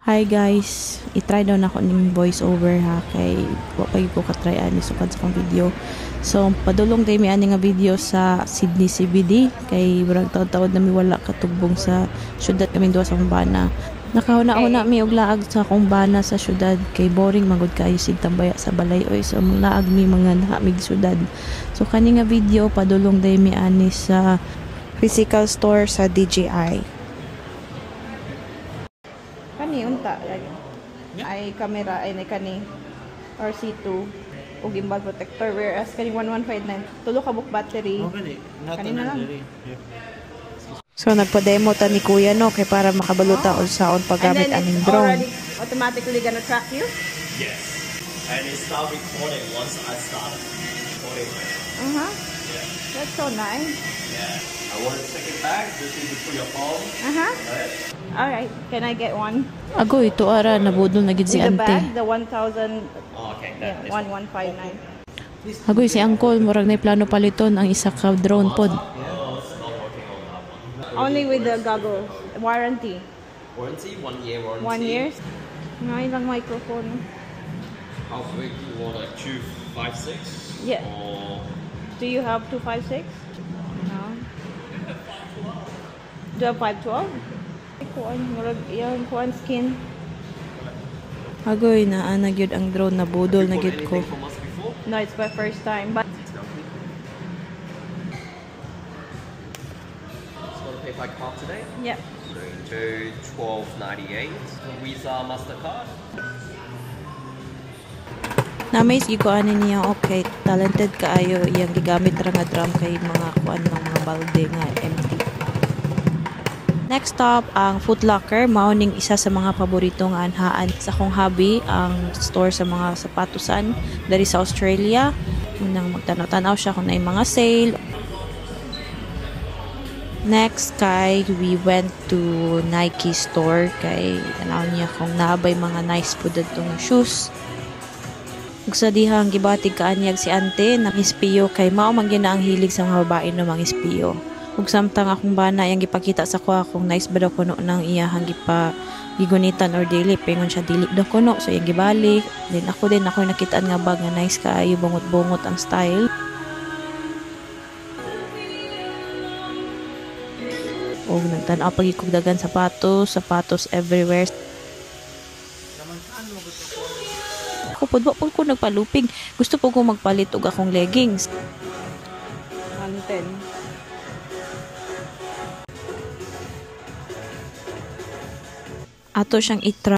Hi guys, i-try daw na ako ng voice over ha, kay wapay ko katry ani sukad sa kong video. So padulong day mi ani nga video sa Sydney CBD kay burag taud-taud na mi wala katubong sa syudad kami duwa sa Kumbana. Nakahuna-una mi og laag sa Kumbana sa syudad kay boring magud kayo sig tambaya sa balay oy, so laag mi mga nahamig syudad. So kani nga video padulong day mi ani sa physical store sa DJI. Kani unta lagi. Ay camera ay na kani RC2 ug gimbal protector, whereas kani 1159 tulo ka buk battery. Kani na lang. So nagpa-demo ta ni Kuya no kay para makabaluta unsaon paggamit aning drone. Automatically gonna track you? Yes. And it start recording once I start recording. Yeah. That's so nice. Yeah. I want to take it back. Just need to put your phone. Right? Alright, can I get one? Ago, ito ara, nabudol na gid si Oh, ante. okay. Yeah, 1159. Ago, si Uncle, murag na plano paliton ang isa ka drone pod. Only with the goggles. Warranty. Warranty? 1 year warranty. 1 year? Nga ilang microphone. How big do you want? Like 256? Yeah. Or... Do you have 256? No. Do you have 512? Kuan, murag iyang kuan skin. Agoy na ana gyud ang drone na budol na gyud ko. No, it's my first time. But just want to pay by card today? yeah. So to 12.98 Visa Mastercard. Na-amaze gyud ko ani niya, okay, talented kaayo iyang gigamit ra nga drum kay mga kuan ng mga balde nga empty. Next stop, ang Foot Locker. Mauning isa sa mga paborito nga anhaan sa kong hobby, ang store sa mga sapatusan dari sa Australia. Unang magtanaw-tanaw siya kung na mga sale. Next kay we went to Nike store kay tanaw niya kung naabay mga nice po dito nga shoes. Ug sa dihang gibatig kaanyag si ante na ispiyo kay mao man gyud na ang hilig sa mga babae no mga ispiyo. Ug samtang akong bana yang gipakita sa ko akong nice ba daw kuno nang iyahang gigunitan or dili pingon siya dili daw kuno, so yang gibalik din ako nakitaan nga bag nga nice kaayo, bungot-bungot ang style. Og nagtan-aw pagikog dagan sapatos everywhere. Ako pud ko nagpalupig, gusto po ko magpalit og akong leggings. 110. Ato siyang